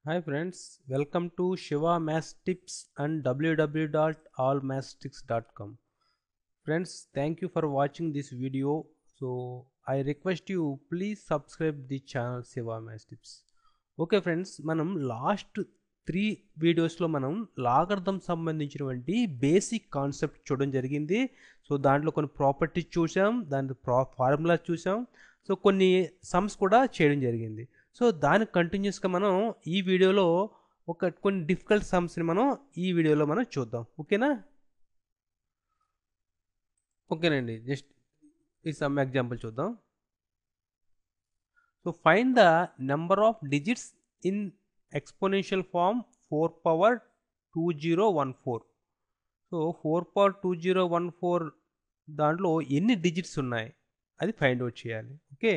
Hi friends, welcome to Shiva Maths Tips and www.allmathstips.com. Friends, thank you for watching this video. So I request you please subscribe the channel Shiva Maths Tips. Okay friends, మనం last 3 వీడియోస్లో మనం logarithm సంబంధించినటువంటి basic concept చూడడం జరిగింది. So దాంట్లో కొన్ని properties చూసాం, దాంట్లో ఫార్ములా చూసాం, సో కొన్ని సమ్స్ కూడా చేయడం జరిగింది. సో దానికి కంటిన్యూస్గా మనం ఈ వీడియోలో కొన్ని డిఫికల్ట్ సమ్స్ని మనం ఈ వీడియోలో మనం చూద్దాం. ఓకేనండి, జస్ట్ ఈ సమ్ ఎగ్జాంపుల్ చూద్దాం. So find the number of digits in exponential form 4 power 2014. So 4 power 2014 దాంట్లో ఎన్ని డిజిట్స్ ఉన్నాయి అది ఫైండ్ అవుట్ చేయాలి. ఓకే,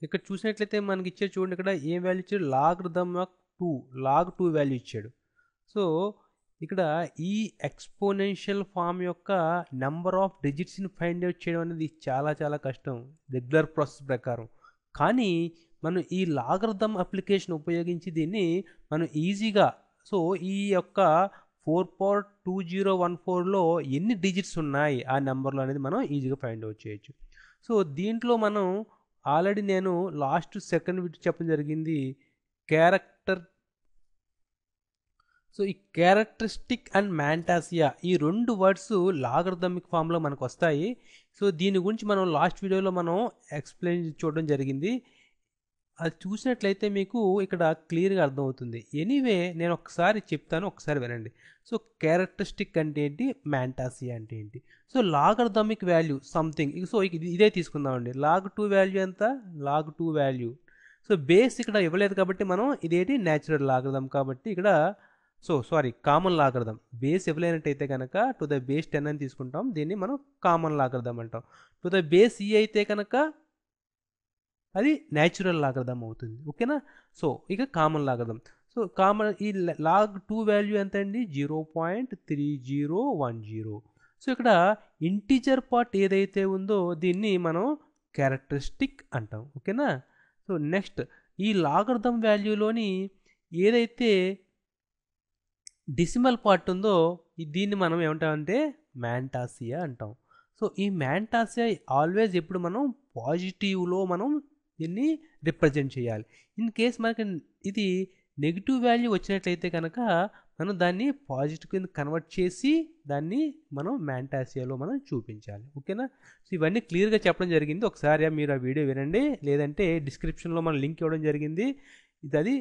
ఇక్కడ చూసినట్లయితే మనకి ఇచ్చే చూడండి, ఇక్కడ ఏం వాల్యూ ఇచ్చాడు, లాగరిథమ్ ఆఫ్ 2 లాగ్ 2 వాల్యూ ఇచ్చాడు. సో ఇక్కడ ఈ ఎక్స్పోనెన్షియల్ ఫామ్ యొక్క నెంబర్ ఆఫ్ డిజిట్స్ని ఫైండ్ అవుట్ చేయడం అనేది చాలా చాలా కష్టం రెగ్యులర్ ప్రాసెస్ ప్రకారం. కానీ మనం ఈ లాగరిథమ్ అప్లికేషన్ ఉపయోగించి దీన్ని మనం ఈజీగా, సో ఈ యొక్క 4 power 2014లో ఎన్ని డిజిట్స్ ఉన్నాయి ఆ నెంబర్లో అనేది మనం ఈజీగా ఫైండ్ అవుట్ చేయొచ్చు. సో దీంట్లో మనం ఆల్రెడీ నేను లాస్ట్ సెకండ్ వీడియో చెప్పడం జరిగింది క్యారెక్టర్. సో ఈ క్యారెక్టరిస్టిక్ అండ్ మ్యాంటాసియా ఈ రెండు వర్డ్స్ లాగరిథమిక్ ఫామ్లో మనకు వస్తాయి. సో దీని గురించి మనం లాస్ట్ వీడియోలో మనం ఎక్స్ప్లెయిన్ చూడడం జరిగింది. అది చూసినట్లయితే మీకు ఇక్కడ క్లియర్గా అర్థమవుతుంది. ఎనీవే నేను ఒకసారి చెప్తాను, ఒకసారి వినండి. సో క్యారెక్టరిస్టిక్ అంటే ఏంటి, మ్యాంటాసియా అంటే ఏంటి. So logarithmic value something, so ఇదే తీసుకుందామండి. లాగ్ 2 వాల్యూ ఎంత, లాగ్ 2 వాల్యూ. సో బేస్ ఇక్కడ ఇవ్వలేదు కాబట్టి మనం ఇదేంటి న్యాచురల్ లాగరిథం కాబట్టి ఇక్కడ కామన్ లాగరిథం. బేస్ ఇవ్వలేనట్టయితే కనుక టు ద బేస్ 10 అని తీసుకుంటాం, దీన్ని మనం కామన్ లాగరిథం అంటాం. టు ద బేస్ ఈ అయితే కనుక అది న్యాచురల్ లాగరిథం అవుతుంది. ఓకేనా, సో ఇక కామన్ లాగరిథం. సో కామన్ ఈ లాగ్ 2 వాల్యూ ఎంత అండి, 0.3010. సో ఇక్కడ ఇంటీజర్ పార్ట్ ఏదైతే ఉందో దీన్ని మనం క్యారెక్టరిస్టిక్ అంటాం. ఓకేనా, సో నెక్స్ట్ ఈ లాగరిథం వాల్యూలోని ఏదైతే డెసిమల్ పార్ట్ ఉందో దీన్ని మనం ఏమంటామంటే మ్యాంటాసియా అంటాం. సో ఈ మ్యాంటాసియా ఆల్వేస్ ఎప్పుడు మనం పాజిటివ్లో మనం దీన్ని రిప్రజెంట్ చేయాలి. ఇన్ కేస్ మనకి ఇది నెగిటివ్ వాల్యూ వచ్చినట్లయితే కనుక మనం దాన్ని పాజిటివ్ కింద కన్వర్ట్ చేసి దాన్ని మనం మ్యాంటాసియాలో మనం చూపించాలి. ఓకేనా, సో ఇవన్నీ క్లియర్గా చెప్పడం జరిగింది. ఒకసారి మీరు ఆ వీడియో వినండి, లేదంటే డిస్క్రిప్షన్లో మనం లింక్ ఇవ్వడం జరిగింది, అది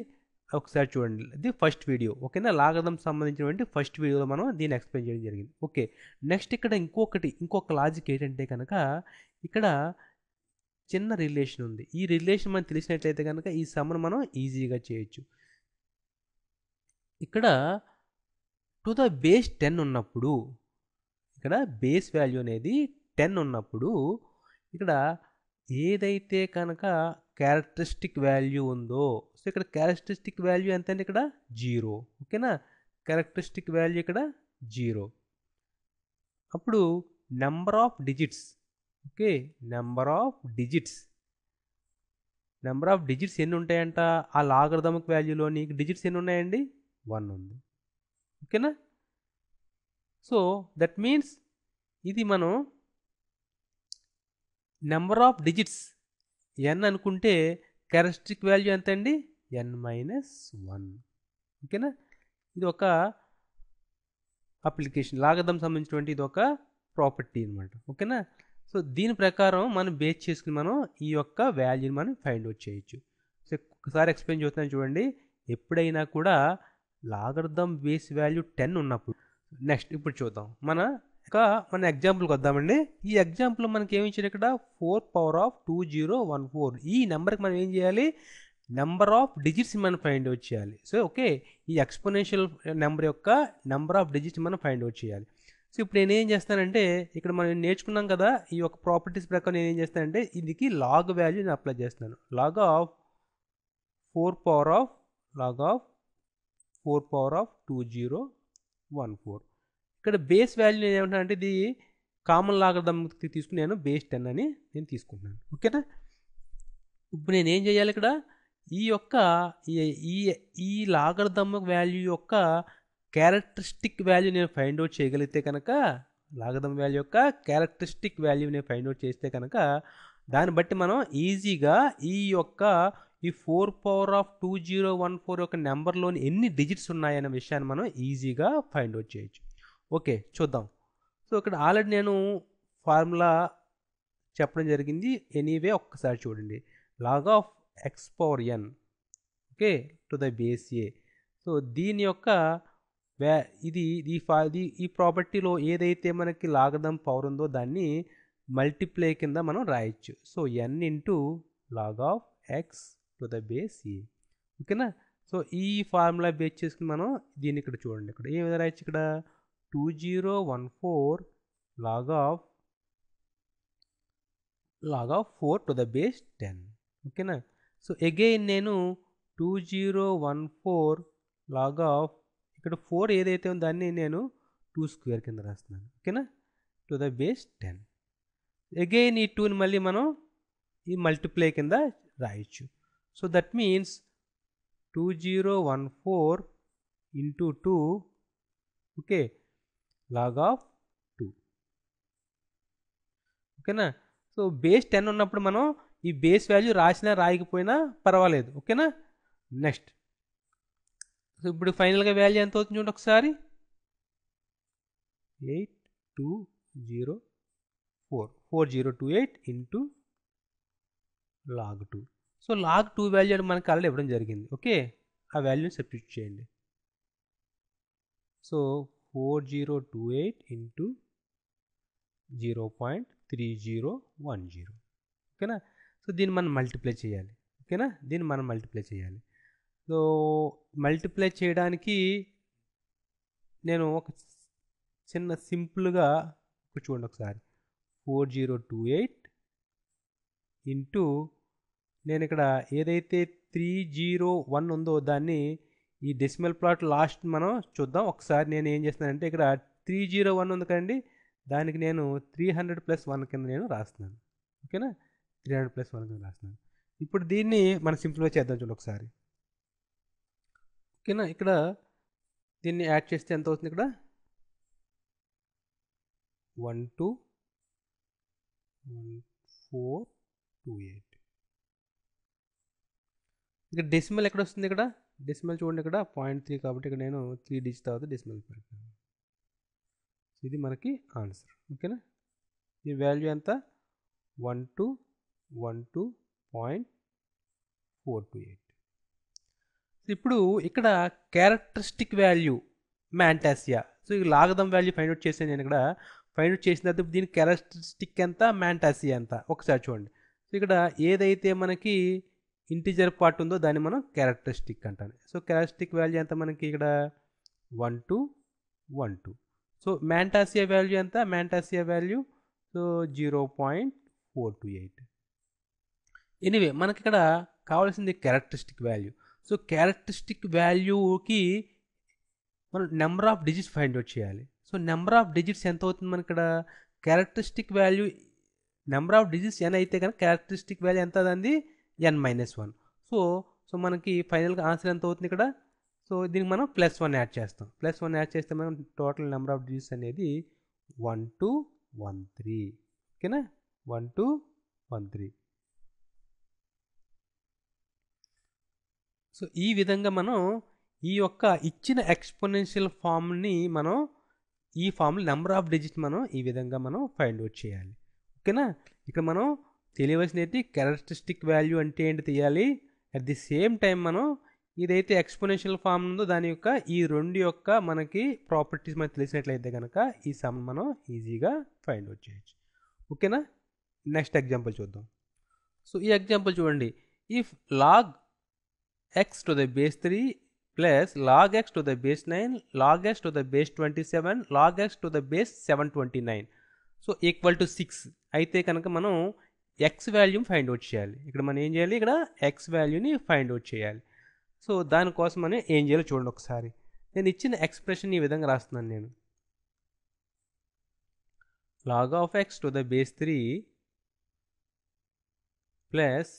ఒకసారి చూడండి. ఇది ఫస్ట్ వీడియో. ఓకేనా, లాగరిథం సంబంధించినటువంటి ఫస్ట్ వీడియోలో మనం దీన్ని ఎక్స్ప్లెయిన్ చేయడం జరిగింది. ఓకే, నెక్స్ట్ ఇక్కడ ఇంకొక లాజిక్ ఏంటంటే కనుక ఇక్కడ చిన్న రిలేషన్ ఉంది. ఈ రిలేషన్ మనకు తెలిసినట్లయితే కనుక ఈ సమ్ను మనం ఈజీగా చేయొచ్చు. ఇక్కడ టు ద బేస్ 10 ఉన్నప్పుడు, ఇక్కడ బేస్ వాల్యూ అనేది 10 ఉన్నప్పుడు ఇక్కడ ఏదైతే కనుక క్యారెక్టరిస్టిక్ వాల్యూ ఉందో, సో ఇక్కడ క్యారెక్టరిస్టిక్ వాల్యూ ఎంత అంటే ఇక్కడ 0. ఓకేనా, క్యారెక్టరిస్టిక్ వాల్యూ ఇక్కడ 0. అప్పుడు number of digits, okay, number of digits ఎన్ని ఉంటాయంట ఆ లాగరిథమిక్ వాల్యూలోని డిజిట్స్ ఎన్ని ఉన్నాయండి, 1 ఉంది. ఓకేనా, సో దట్ మీన్స్ ఇది మనం నెంబర్ ఆఫ్ డిజిట్స్ n అనుకుంటే క్యారెక్టరిస్టిక్ వాల్యూ ఎంత అండి, n-1. ఓకేనా, ఇది ఒక అప్లికేషన్ లాగరిథం సంబంధించినటువంటి ఇది ఒక ప్రాపర్టీ అనమాట. ఓకేనా, సో దీని ప్రకారం మనం బేస్ చేసుకుని మనం ఈ యొక్క వాల్యూని మనం ఫైండ్ అవుట్ చేయొచ్చు. సో ఒకసారి ఎక్స్ప్లెయిన్ చేస్తున్నాను చూడండి. ఎప్పుడైనా కూడా లాగరిథం బేస్ వాల్యూ 10 ఉన్నప్పుడు, నెక్స్ట్ ఇప్పుడు చూద్దాం మన ఎగ్జాంపుల్కి వద్దామండి. ఈ ఎగ్జాంపుల్ మనకి ఏమి ఇచ్చారు ఇక్కడ 4 power 2014. ఈ నెంబర్కి మనం ఏం చేయాలి, నెంబర్ ఆఫ్ డిజిట్స్ మనం ఫైండ్ అవుట్ చేయాలి. సో ఓకే, ఈ ఎక్స్పోనెన్షియల్ నెంబర్ యొక్క నెంబర్ ఆఫ్ డిజిట్స్ మనం ఫైండ్ అవుట్ చేయాలి. సో ఇప్పుడు నేనేం చేస్తానంటే ఇక్కడ మనం నేర్చుకున్నాం కదా ఈ యొక్క ప్రాపర్టీస్ ప్రకారం నేనేం చేస్తానంటే ఇదికి లాగ్ వాల్యూ నేను అప్లై చేస్తున్నాను. Log of 4 power 2014. ఇక్కడ బేస్ వాల్యూ నేను ఏమంటాను అంటే ఇది కామన్ లాగరిథం తీసుకుని నేను బేస్ 10 అని నేను తీసుకుంటున్నాను. ఓకేనా, ఇప్పుడు నేను ఏం చేయాలి, ఇక్కడ ఈ యొక్క ఈ ఈ లాగరిథమ్ వాల్యూ యొక్క క్యారెక్టరిస్టిక్ వాల్యూ నేను ఫైండ్ అవుట్ చేయగలిగితే కనుక లాగరిథమ్ వాల్యూ యొక్క క్యారెక్టరిస్టిక్ వాల్యూ నేను ఫైండ్ అవుట్ చేస్తే కనుక దాన్ని బట్టి మనం ఈజీగా ఈ యొక్క ఈ 4 power of 2014 యొక్క నెంబర్లోని ఎన్ని డిజిట్స్ ఉన్నాయనే విషయాన్ని మనం ఈజీగా ఫైండ్ అవుట్ చేయొచ్చు. ఓకే, చూద్దాం. సో ఇక్కడ ఆల్రెడీ నేను ఫార్ములా చెప్పడం జరిగింది. ఎనీవే ఒక్కసారి చూడండి. Log of x power n okay to the base a. So దీని యొక్క ఇది ఈ ప్రాపర్టీలో ఏదైతే మనకి లాగరిథమ్ పవర్ ఉందో దాన్ని మల్టిప్లై కింద మనం రాయొచ్చు. So n into log of x to the base a. ఓకేనా. సో ఈ ఫార్ములా బేస్ చేసుకుని మనం దీన్ని ఇక్కడ చూడండి. ఇక్కడ ఏ విధంగా రాయొచ్చు? ఇక్కడ 2014 log of 4 to the base 10. ఓకేనా. సో అగైన్ నేను 2014 లాగ్ ఆఫ్ ఇక్కడ 4 ఏదైతే ఉందో దాన్ని నేను 2 స్క్వేర్ కింద రాస్తున్నాను. ఓకేనా, టు ద బేస్ 10. అగైన్ ఈ 2ని మళ్ళీ మనం ఈ మల్టిప్లై కింద రాయొచ్చు. So that means 2014 into 2 okay log of 2. ఓకేనా. సో బేస్ 10 ఉన్నప్పుడు మనం ఈ బేస్ వాల్యూ రాసినా రాయకపోయినా పర్వాలేదు. ఓకేనా. నెక్స్ట్ సో ఇప్పుడు ఫైనల్గా వాల్యూ ఎంత అవుతుంది చూడండి ఒకసారి. 4028 into log 2. So log 2 value అని మనకి ఆల్రెడీ ఇవ్వడం జరిగింది. ఓకే, ఆ వాల్యూని సబ్స్టిట్యూట్ చేయండి. So 4028 into 0.3010. ఓకేనా. సో దీన్ని మనం మల్టిప్లై చేయాలి. ఓకేనా, దీన్ని మనం మల్టిప్లై చేయాలి. సో మల్టిప్లై చేయడానికి నేను ఒక చిన్న సింపుల్గా చూడండి ఒకసారి. 4028 ఇంటూ నేను ఇక్కడ ఏదైతే 301 ఉందో దాన్ని ఈ డెసిమల్ ప్లాట్ లాస్ట్ మనం చూద్దాం ఒకసారి. నేను ఏం చేస్తున్నానంటే ఇక్కడ 301 ఉంది కదండి, దానికి నేను 300+1 కింద నేను రాస్తున్నాను. ఓకేనా, 300+1 కింద రాస్తున్నాను. ఇప్పుడు దీన్ని మనం సింప్లిఫై చేద్దాం చూడండి ఒకసారి. ఓకేనా, ఇక్కడ దీన్ని యాడ్ చేస్తే ఎంత అవుతుంది? ఇక్కడ 121428. ఇక్కడ డెసిమల్ ఎక్కడ వస్తుంది? ఇక్కడ డెసిమల్ చూడండి, ఇక్కడ 0.3 కాబట్టి ఇక్కడ నేను 3 డిజిట్ తర్వాత డెసిమల్ పెడతాను. ఇది మనకి ఆన్సర్. ఓకేనా, ఈ వాల్యూ ఎంత? 1212.428. ఇప్పుడు ఇక్కడ క్యారెక్టరిస్టిక్ వాల్యూ మ్యాంటాసియా. సో ఈ లాగరిథమ్ వాల్యూ ఫైండ్ అవుట్ చేసాను నేను. ఇక్కడ ఫైండ్ అవుట్ చేసిన తర్వాత దీని క్యారెక్టరిస్టిక్ ఎంత, మ్యాంటాసియా ఎంత ఒకసారి చూడండి. సో ఇక్కడ ఏదైతే మనకి ఇంటిజర్ పార్ట్ ఉందో దాన్ని మనం క్యారెక్టరిస్టిక్ అంటాను. సో క్యారెక్టరిస్టిక్ వాల్యూ ఎంత మనకి? ఇక్కడ 1212. సో మ్యాంటాసియా వాల్యూ ఎంత? మ్యాంటాసియా వాల్యూ సో 0.428. ఎనీవే మనకి ఇక్కడ కావాల్సింది క్యారెక్టరిస్టిక్ వాల్యూ. సో క్యారెక్టరిస్టిక్ వాల్యూకి మనం number of digits find out చేయాలి. సో నెంబర్ ఆఫ్ డిజిట్స్ ఎంత అవుతుంది మనకి? ఇక్కడ characteristic value number of digits n అయితే కనుక క్యారెక్టరిస్టిక్ వాల్యూ ఎంత? అదండి n-1. సో మనకి ఫైనల్గా ఆన్సర్ ఎంత అవుతుంది ఇక్కడ? సో దీనికి మనం +1 యాడ్ చేస్తాం. +1 యాడ్ చేస్తే మనం టోటల్ నెంబర్ ఆఫ్ డిజిట్స్ అనేది 1213. ఓకేనా, 1213. సో ఈ విధంగా మనం ఈ యొక్క ఇచ్చిన ఎక్స్పోనెన్షియల్ ఫామ్ని మనం ఈ ఫామ్లో నెంబర్ ఆఫ్ డిజిట్ మనం ఈ విధంగా మనం ఫైండ్ అవుట్ చేయాలి. ఓకేనా, ఇక్కడ మనం తెలియవలసినది క్యారెక్టరిస్టిక్ వాల్యూ అంటే ఏంటి తీయాలి. అట్ ది సేమ్ టైం మనం ఇదైతే ఎక్స్పోనెన్షియల్ ఫామ్ ఉందో దాని యొక్క ఈ రెండు యొక్క మనకి ప్రాపర్టీస్ మనకు తెలిసినట్లయితే కనుక ఈ సమ్ మనం ఈజీగా ఫైండ్ అవుట్ చేయొచ్చు. ఓకేనా, నెక్స్ట్ ఎగ్జాంపుల్ చూద్దాం. సో ఈ ఎగ్జాంపుల్ చూడండి. If log x to the base 3 plus log x to the base 9 log x to the base 27 log x to the base 729 so equal to 6 అయితే కనుక మనం x వాల్యూని find out చేయాలి. ఇక్కడ మనం ఏం చేయాలి? ఇక్కడ x వాల్యూని ఫైండ్ అవుట్ చేయాలి. సో దానికోసం మనం ఏం చేయాలో చూడండి ఒకసారి. నేను ఇచ్చిన ఎక్స్ప్రెషన్ ఈ విధంగా రాస్తున్నాను నేను. log of x to the base 3 plus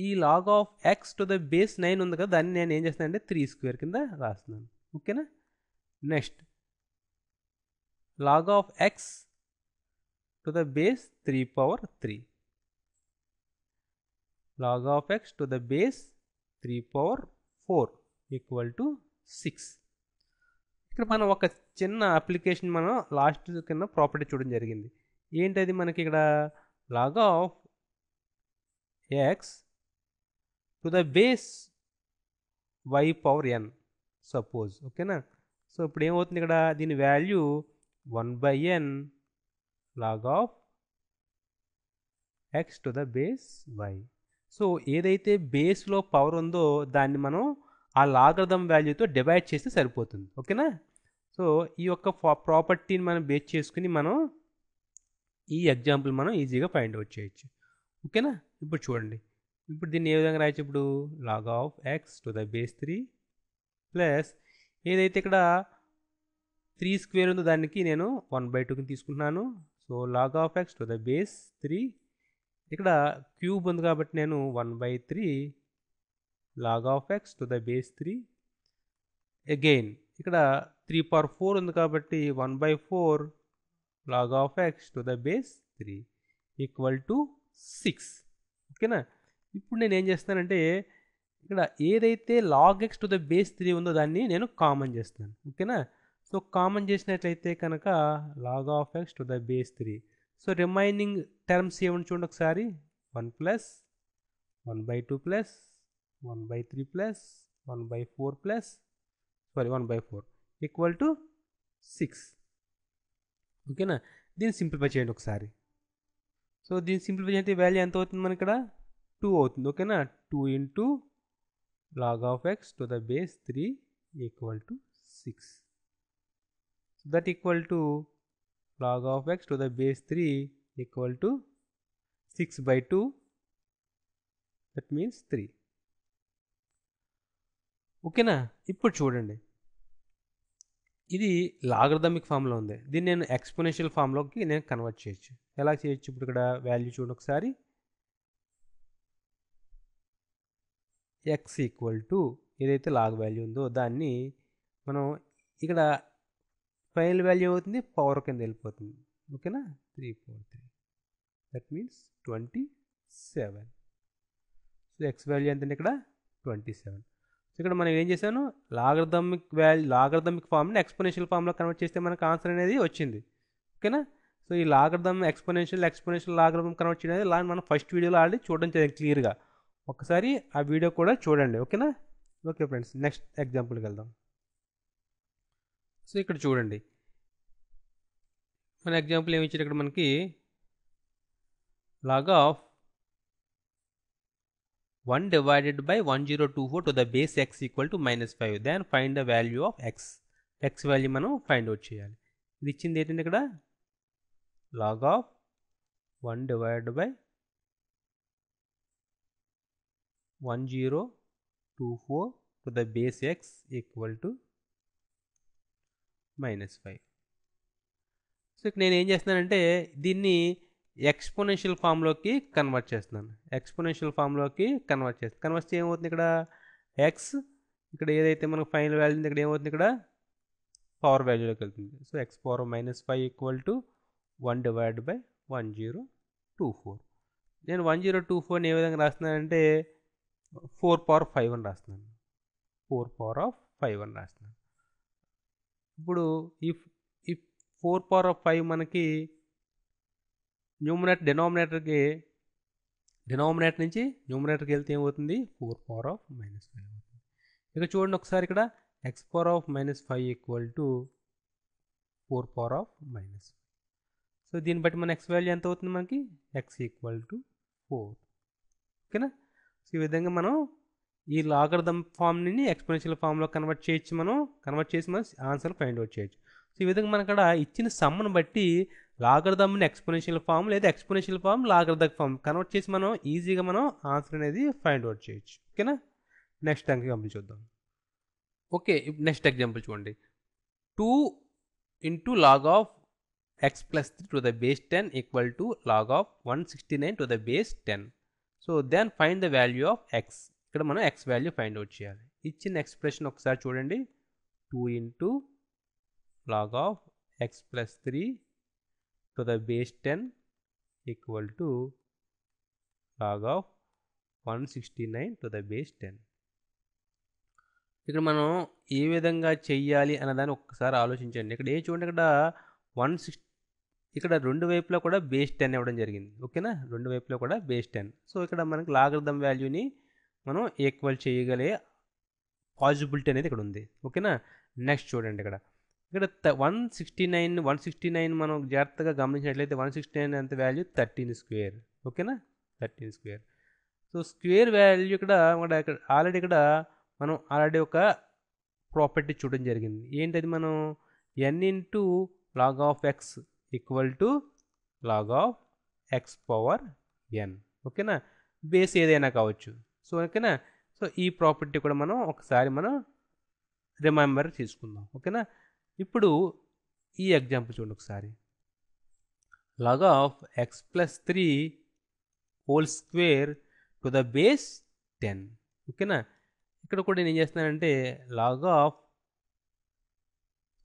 ఈ log of x to the base 9 ఉంది కదా, దాన్ని నేను ఏం చేస్తాను అంటే 3 స్క్వేర్ కింద రాస్తున్నాను. ఓకేనా. Next log of x to the base 3 power 3. log of x to the base 3 power 4 equal to 6. ఇక్కడ మనం ఒక చిన్న అప్లికేషన్ మనం లాస్ట్ కింద ప్రాపర్టీ చూడడం జరిగింది. ఏంటది మనకి ఇక్కడ log of x to the base y power n suppose. ఓకేనా. సో ఇప్పుడు ఏమవుతుంది ఇక్కడ దీని value 1/n log of x to the base y. So ఏదైతే బేస్లో పవర్ ఉందో దాన్ని మనం ఆ లాగరిథం వాల్యూతో డివైడ్ చేస్తే సరిపోతుంది. ఓకేనా. సో ఈ యొక్క ప్రాపర్టీని మనం బేస్ చేసుకుని మనం ఈ ఎగ్జాంపుల్ మనం ఈజీగా ఫైండ్ అవుట్ చేయొచ్చు. ఓకేనా. ఇప్పుడు చూడండి, ఇప్పుడు దీన్ని ఏ విధంగా రాయొచ్చు, ఇప్పుడు log of x to the base 3 plus ఏదైతే ఇక్కడ 3 స్క్వేర్ ఉందో దానికి నేను 1/2 తీసుకుంటున్నాను. So log of x to the base 3, ఇక్కడ క్యూబ్ ఉంది కాబట్టి నేను 1/3 log of x to the base 3. Again ఇక్కడ 3 power 4 ఉంది కాబట్టి 1/4 log of x to the base 3 equal to 6. ఓకేనా. ఇప్పుడు నేను ఏం చేస్తానంటే ఇక్కడ ఏదైతే log x to the base 3 ఉందో దాన్ని నేను కామన్ చేస్తున్నాను. ఓకేనా. సో కామన్ చేసినట్లయితే కనుక log of x to the base 3. So remaining terms ఏమని చూడండి ఒకసారి, 1 plus 1/2 plus 1/3 plus 1/4 plus 1/4 equal to 6. ఓకేనా. దీన్ని సింప్లిఫై చేయండి ఒకసారి. సో దీన్ని సింప్లిఫై చేస్తే వాల్యూ ఎంత అవుతుంది మనకి ఇక్కడ 2 అవుతుంది. ఓకేనా. 2 into log of x to the base 3 equal to 6. So that equal to log of x to the base 3 equal to 6/2, that means 3. ఓకేనా. ఇప్పుడు చూడండి, ఇది లాగరిథమిక్ ఫామ్లో ఉంది, దీన్ని నేను ఎక్స్పోనెన్షియల్ ఫామ్లోకి నేను కన్వర్ట్ చేయొచ్చు. ఎలా చేయొచ్చు, ఇప్పుడు ఇక్కడ వాల్యూ చూడండి ఒకసారి, x ఈక్వల్ టు ఏదైతే లాగ్ వాల్యూ ఉందో దాన్ని మనం ఇక్కడ ఫైనల్ వాల్యూ అవుతుంది పవర్ కింద వెళ్ళిపోతుంది. ఓకేనా. 3/3, that means 27. So X value ఎంతంటే ఇక్కడ 27. సో ఇక్కడ మనం ఏం చేశాను, లాగరిథమిక్ ఫామ్ని ఎక్స్పోనెన్షియల్ ఫామ్లో కన్వర్ట్ చేస్తే మనకు ఆన్సర్ అనేది వచ్చింది. ఓకేనా. సో ఈ లాగరిథం ఎక్స్పోనెన్షియల్ లాగరిథం కన్వర్ట్ చేయడం అనేది మనం ఫస్ట్ వీడియోలో ఆల్రెడీ చూడడం జరిగింది క్లియర్గా. ఒకసారి ఆ వీడియో కూడా చూడండి. ఓకేనా. ఓకే ఫ్రెండ్స్, నెక్స్ట్ ఎగ్జాంపుల్కి వెళ్దాం. సో ఇక్కడ చూడండి, మన ఎగ్జాంపుల్ ఏమి ఇచ్చారు ఇక్కడ మనకి, log of 1 divided by 1024 to the base x equal to -5. Then find the value of x. X value మనం ఫైండ్ అవుట్ చేయాలి. ఇది ఇచ్చింది ఏంటంటే ఇక్కడ log of 1 divided by 1024 to the base x equal to -5. So ఇక్కడ నేను ఏం చేస్తున్నానంటే దీన్ని ఎక్స్పోనెన్షియల్ ఫామ్లోకి కన్వర్ట్ చేస్తున్నాను. కన్వర్ట్ చేస్తే ఏమవుతుంది ఇక్కడ ఎక్స్, ఇక్కడ ఏదైతే మనకు ఫైనల్ వాల్యూ ఉంది ఇక్కడ ఏమవుతుంది, ఇక్కడ పవర్ వాల్యూలోకి వెళ్తుంది. So X power -5 equal to 1 divided by 1024. నేను 1024ని ఏ విధంగా రాస్తున్నానంటే 4 power 5 అని రాస్తున్నాను. 4 power of 5 అని రాస్తున్నాను. ఇప్పుడు ఈ 4 power of 5 మనకి డినామినేటర్ నుంచి న్యూమరేటర్కి వెళ్తే ఏమవుతుంది, 4 power of -5 అవుతుంది. ఇక చూడండి ఒకసారి ఇక్కడ x power of -5 equal to 4 power of -5. So దీన్ని బట్టి మన x వాల్యూ ఎంత అవుతుంది మనకి, x ఈక్వల్ టు 4. ఓకేనా. సో ఈ విధంగా మనం ఈ లాగరిథం ఫామ్ని ఎక్స్పోనెన్షియల్ ఫామ్లో కన్వర్ట్ చేసి మనం ఆన్సర్ ఫైండ్ అవుట్ చేయొచ్చు. సో ఈ విధంగా మన ఇక్కడ ఇచ్చిన సమ్ను బట్టి లాగరిథంని ఎక్స్పోనెన్షియల్ ఫామ్ లేదా exponential form logarithmic form convert చేసి మనం ఈజీగా మనం ఆన్సర్ అనేది ఫైండ్ అవుట్ చేయొచ్చు. ఓకేనా. నెక్స్ట్ ఎగ్జాంపుల్ చూద్దాం. ఓకే, నెక్స్ట్ ఎగ్జాంపుల్ చూడండి. 2 into log of x plus 3 to the base 10 equal to log of 169 to the base 10. So so then find the value of x. ఇక్కడ మనం X value find out చేయాలి. ఇచ్చిన expression ఒకసారి చూడండి. 2 into log of x plus 3 to the base 10 equal to log of 169 to the base 10. ఇక్కడ మనం ఏ విధంగా చెయ్యాలి అన్నదాన్ని ఒక్కసారి ఆలోచించండి. ఇక్కడ చూడండి, ఇక్కడ 160, ఇక్కడ రెండు వైపులా కూడా బేస్ 10 ఇవ్వడం జరిగింది. ఓకేనా, రెండు వైపులా కూడా బేస్ 10. సో ఇక్కడ మనకి లాగరిథం వాల్యూని మనం ఈక్వల్ చేయగలే పాసిబిలిటీ అనేది ఇక్కడ ఉంది. ఓకేనా, నెక్స్ట్ చూడండి, ఇక్కడ 169 మనం జాగ్రత్తగా గమనించినట్లయితే 169 అంత వాల్యూ 13 స్క్వేర్. ఓకేనా, 13 స్క్వేర్. సో స్క్వేర్ వాల్యూ ఇక్కడ మనం ఆల్రెడీ ఒక ప్రాపర్టీ చూడడం జరిగింది. ఏంటది? మనం n into log of x equal to log of x power n. ఓకేనా, బేస్ ఏదైనా కావచ్చు. సో ఓకేనా, సో ఈ ప్రాపర్టీ కూడా మనం ఒకసారి రిమెంబర్ తీసుకుందాం. ఓకేనా, ఇప్పుడు ఈ ఎగ్జాంపుల్ చూడండి ఒకసారి. Log of x plus 3 whole square to the base 10. ఓకేనా, ఇక్కడ కూడా నేను ఏం చేస్తున్నానంటే లాగ్ ఆఫ్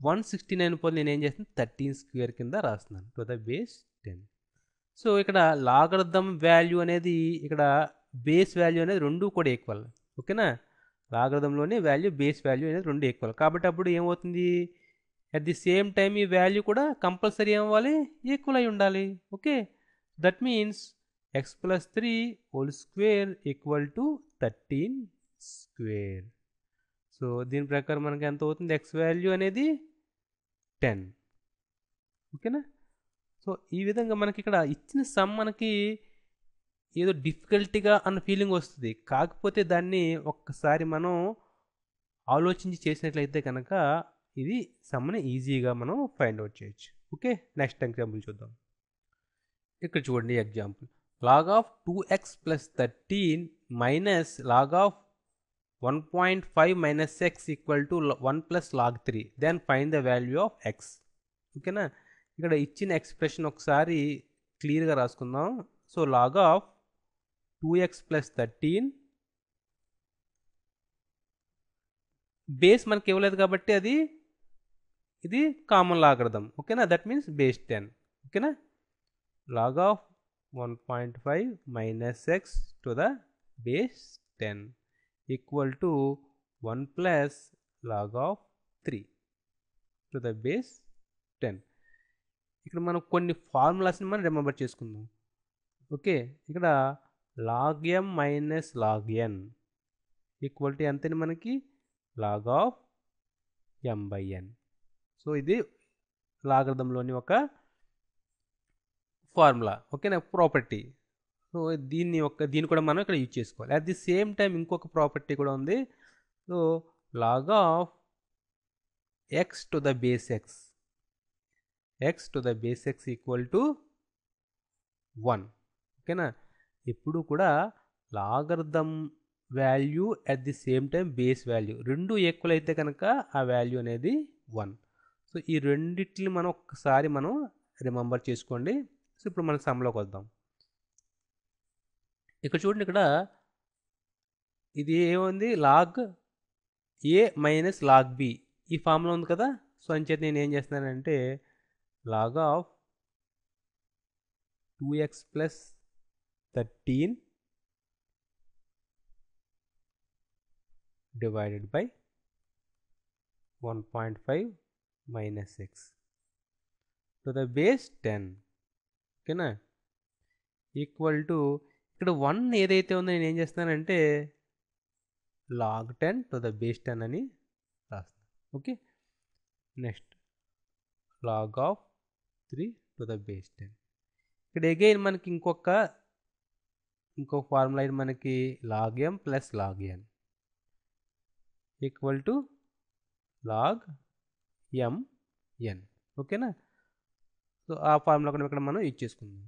169 పోల్ నేను ఏం చేస్తున్నాను 13 స్క్వేర్ కింద రాస్తున్నాను టు ద బేస్ 10. సో ఇక్కడ లాగరిథం వాల్యూ అనేది, ఇక్కడ బేస్ వాల్యూ అనేది రెండు కూడా ఈక్వల్. ఓకేనా, లాగరిథంలోని వాల్యూ బేస్ వాల్యూ అనేది రెండు ఈక్వల్. కాబట్టి అప్పుడు ఏమవుతుంది, అట్ ది సేమ్ టైం ఈ వాల్యూ కూడా కంపల్సరీ ఏమవ్వాలి, ఈక్వల్ అయి ఉండాలి. Okay, that means X plus 3 whole square equal to 13 square. So దీని ప్రకారం మనకి ఎంత అవుతుంది, ఎక్స్ వాల్యూ అనేది 10. ఓకేనా, సో ఈ విధంగా మనకి ఇక్కడ ఇచ్చిన సమ్ మనకి ఏదో డిఫికల్టీగా అన్న ఫీలింగ్ వస్తుంది. కాకపోతే దాన్ని ఒక్కసారి మనం ఆలోచించి చేసినట్లయితే కనుక ఇది సమ్ని ఈజీగా మనం ఫైండ్ అవుట్ చేయొచ్చు. ఓకే, నెక్స్ట్ ఎగ్జాంపుల్ చూద్దాం. ఇక్కడ చూడండి example. Log of 2x plus 13 minus log of 1.5 minus x equal to 1 plus log 3. Then find the value of x. ఓకేనా, ఇక్కడ ఇచ్చిన ఎక్స్ప్రెషన్ ఒకసారి క్లియర్గా రాసుకుందాం. So log of 2x plus 13 base మనకి ఇవ్వలేదు కాబట్టి ఇది కామన్ లాగరిథం. ఓకేనా, దట్ మీన్స్ బేస్ 10. ఓకేనా, log of 1.5 minus x to the base 10 equal to 1 plus log of 3 to the base 10. ఇక్కడ మనం కొన్ని ఫార్ములాస్ని మనం రిమెంబర్ చేసుకుందాం. ఓకే, ఇక్కడ log m minus log n equal to ఎంతని మనకి log of m by n. సో ఇది లాగరిథంలోని ఒక ఫార్ములా. ఓకేనా, ప్రాపర్టీ. సో దీన్ని కూడా మనం ఇక్కడ యూజ్ చేసుకోవాలి. అట్ ది సేమ్ టైం ఇంకొక ప్రాపర్టీ కూడా ఉంది. So log of x to the base x to the base x equal to 1. ఓకేనా, ఎప్పుడు కూడా logarithm value at the same time base value రెండు ఈక్వల్ అయితే కనుక ఆ వాల్యూ అనేది 1. సో ఈ రెండిటిని మనం ఒక్కసారి రిమెంబర్ చేసుకోండి. సో ఇప్పుడు మనం సమ్లోకి వద్దాం. ఇక్కడ చూడండి, ఇక్కడ ఇది ఏముంది, log A minus log B ఈ ఫామ్లో ఉంది కదా. సో అంచేత నేను ఏం చేస్తున్నానంటే log of 2x plus 13 divided by 1.5 minus x to the base 10. ఓకేనా, ఈక్వల్ టు ఇక్కడ 1 ఏదైతే ఉందో నేను ఏం చేస్తున్నానంటే లాగ్ 10 టు ద బేస్ 10 అని రాస్తాను. Okay, next log of 3 to the base 10. ఇక్కడ అగైన్ మనకి ఇంకొక ఫార్ములా ఇది మనకి log m plus log n equal to log m n. ఓకేనా, సో ఆ ఫార్ములా కూడా ఇక్కడ మనం యూజ్ చేసుకుందాం.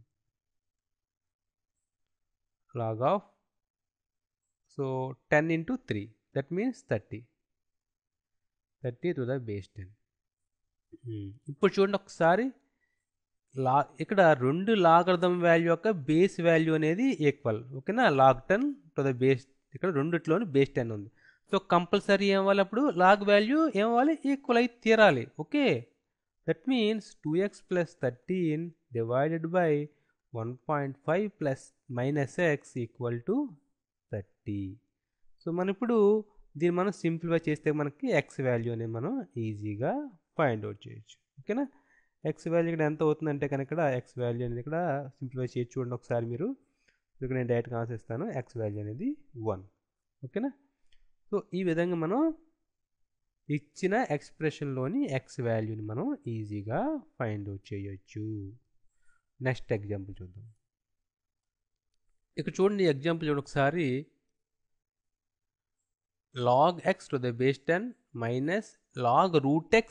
Log of 10 into 3 that means 30 to the base 10. ఇప్పుడు చూడండి ఒకసారి ఇక్కడ 2 లాగరిథం వాల్యూ యొక్క బేస్ వాల్యూ అనేది ఈక్వల్. ఓకేనా, లాగ్ 10 టు ద బేస్, ఇక్కడ రెండిట్లోని బేస్ 10 ఉంది. సో కంపల్సరీ ఏమవ్వాలి, అప్పుడు లాగ్ వాల్యూ ఏమవ్వాలి, ఈక్వల్ అయి తీరాలి. Okay, that means 2x plus 13 divided by 1.5 plus minus x equal to 30. So మనం ఇప్పుడు దీన్ని మనం సింప్లిఫై చేస్తే మనకి ఎక్స్ వాల్యూ అనేది మనం ఈజీగా ఫైండ్ అవుట్ చేయొచ్చు. ఓకేనా, ఎక్స్ వాల్యూ ఇక్కడ ఎంత అవుతుందంటే కనుక ఇక్కడ ఎక్స్ వాల్యూ అనేది ఇక్కడ సింప్లిఫై చేసి చూడండి ఒకసారి మీరు. ఇక్కడ నేను డైరెక్ట్గా ఆన్సర్ ఇస్తాను, ఎక్స్ వాల్యూ అనేది 1. ఓకేనా, సో ఈ విధంగా మనం ఇచ్చిన ఎక్స్ప్రెషన్లోని ఎక్స్ వాల్యూని మనం ఈజీగా ఫైండ్ అవుట్ చేయొచ్చు. నెక్స్ట్ ఎగ్జాంపుల్ చూద్దాం. ఇక్కడ చూడండి ఎగ్జాంపుల్ చూడండి ఒకసారి. log x to the base 10 minus log root x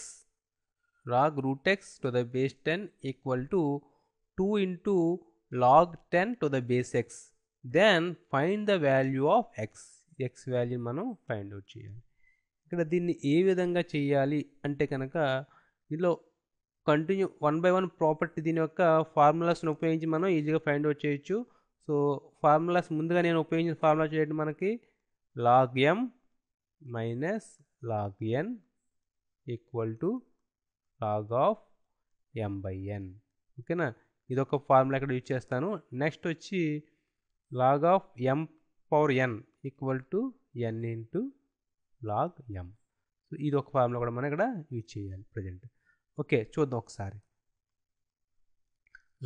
to the base 10 equal to 2 into log 10 to the base x. Then find the value of x. x value మనం find out చేయాలి. ఇక్కడ దీన్ని ఏ విధంగా చేయాలి అంటే కనుక దీనిలో కంటిన్యూ 1 by 1 ప్రాపర్టీ దీని యొక్క ఫార్ములాస్ని ఉపయోగించి మనం ఈజీగా ఫైండ్ అవుట్ చేయొచ్చు. సో ఫార్ములాస్ ముందుగా నేను ఉపయోగించిన ఫార్ములా చేయడం మనకి log m minus log n equal to log of m by n. ఓకేనా, ఇదొక ఫార్ములా ఇక్కడ యూజ్ చేస్తాను. నెక్స్ట్ వచ్చి log of m power n equal to n into log m. So ఇది ఒక ఫార్ములా కూడా మనం ఇక్కడ యూజ్ చేయాలి ప్రజెంట్. ఓకే, చూద్దాం ఒకసారి.